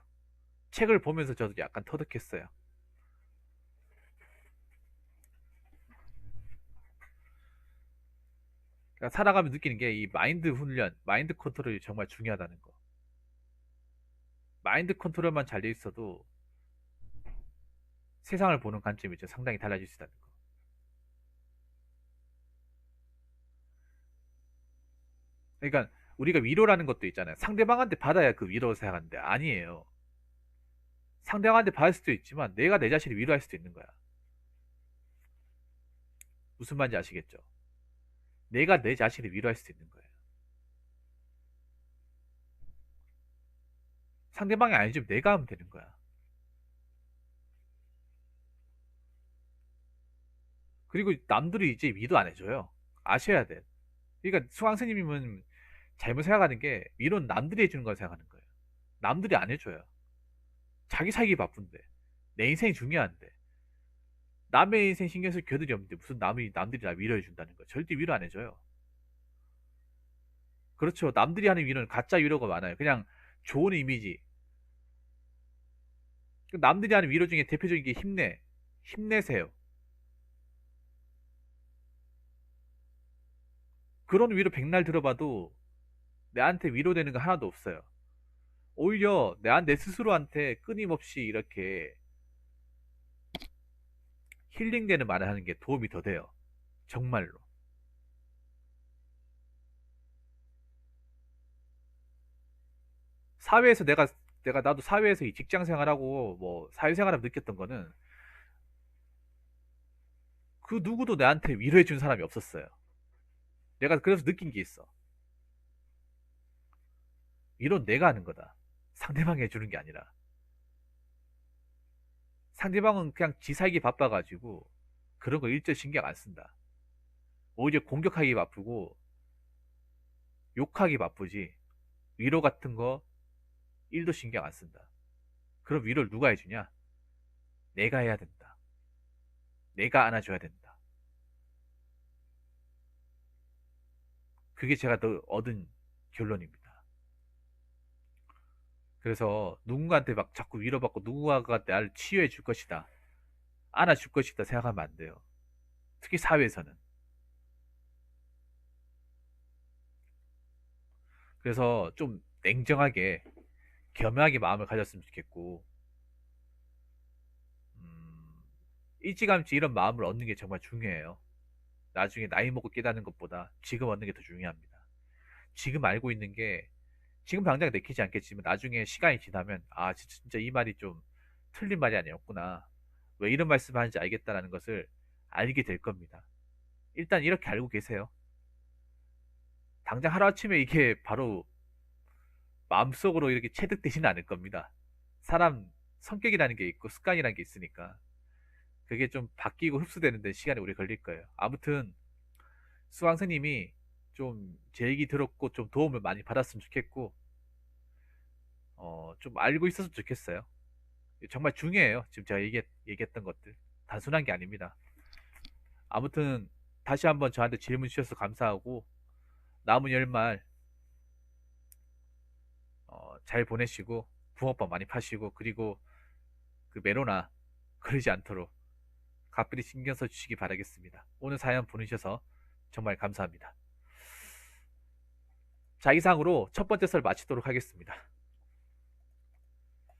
책을 보면서 저도 약간 터득했어요. 그러니까 살아가면 느끼는 게 이 마인드 훈련, 마인드 컨트롤이 정말 중요하다는 거. 마인드 컨트롤만 잘 돼 있어도 세상을 보는 관점이 상당히 달라질 수 있다는 거. 그러니까 우리가 위로라는 것도 있잖아요. 상대방한테 받아야 그 위로를 생각하는데 아니에요. 상대방한테 받을 수도 있지만 내가 내 자신을 위로할 수도 있는 거야. 무슨 말인지 아시겠죠? 내가 내 자신을 위로할 수도 있는 거예요. 상대방이 아니지만 내가 하면 되는 거야. 그리고 남들이 이제 위도 안 해줘요. 아셔야 돼. 그러니까 수강생님은 잘못 생각하는 게 위로는 남들이 해주는 걸 생각하는 거예요. 남들이 안 해줘요. 자기 살기 바쁜데 내 인생이 중요한데 남의 인생 신경 쓸 겨들이 없는데 무슨 남들이 나 위로해 준다는 거예요. 절대 위로 안 해줘요. 그렇죠. 남들이 하는 위로는 가짜 위로가 많아요. 그냥 좋은 이미지. 남들이 하는 위로 중에 대표적인 게 힘내세요. 그런 위로 백날 들어봐도 내한테 위로되는 거 하나도 없어요. 오히려 내 스스로한테 끊임없이 이렇게 힐링되는 말을 하는 게 도움이 더 돼요. 정말로. 사회에서 나도 사회에서 이 직장 생활하고 뭐 사회생활하면 느꼈던 거는 그 누구도 나한테 위로해 준 사람이 없었어요. 내가 그래서 느낀 게 있어. 위로는 내가 하는 거다. 상대방이 해주는 게 아니라. 상대방은 그냥 지 살기 바빠가지고 그런 거 일절 신경 안 쓴다. 오히려 공격하기 바쁘고 욕하기 바쁘지 위로 같은 거 일도 신경 안 쓴다. 그럼 위로를 누가 해주냐? 내가 해야 된다. 내가 안아줘야 된다. 그게 제가 더 얻은 결론입니다. 그래서 누군가한테 막 자꾸 위로받고 누군가가 나를 치유해 줄 것이다. 안아줄 것이다 생각하면 안 돼요. 특히 사회에서는. 그래서 좀 냉정하게 겸허하게 마음을 가졌으면 좋겠고 음, 일찌감치 이런 마음을 얻는 게 정말 중요해요. 나중에 나이 먹고 깨닫는 것보다 지금 얻는 게 더 중요합니다. 지금 알고 있는 게 지금 당장 내키지 않겠지만 나중에 시간이 지나면 아 진짜 이 말이 좀 틀린 말이 아니었구나. 왜 이런 말씀을 하는지 알겠다라는 것을 알게 될 겁니다. 일단 이렇게 알고 계세요. 당장 하루아침에 이게 바로 마음속으로 이렇게 체득되지는 않을 겁니다. 사람 성격이라는 게 있고 습관이라는 게 있으니까 그게 좀 바뀌고 흡수되는 데 시간이 오래 걸릴 거예요. 아무튼 수강생님이 좀 제 얘기 들었고 좀 도움을 많이 받았으면 좋겠고 좀 알고 있었으면 좋겠어요. 정말 중요해요. 지금 제가 얘기했던 것들 단순한 게 아닙니다. 아무튼 다시 한번 저한테 질문 주셔서 감사하고 남은 연말 잘 보내시고 붕어빵 많이 파시고 그리고 그 메로나 그러지 않도록 각별히 신경 써 주시기 바라겠습니다. 오늘 사연 보내주셔서 정말 감사합니다. 자, 이상으로 첫 번째 썰 마치도록 하겠습니다.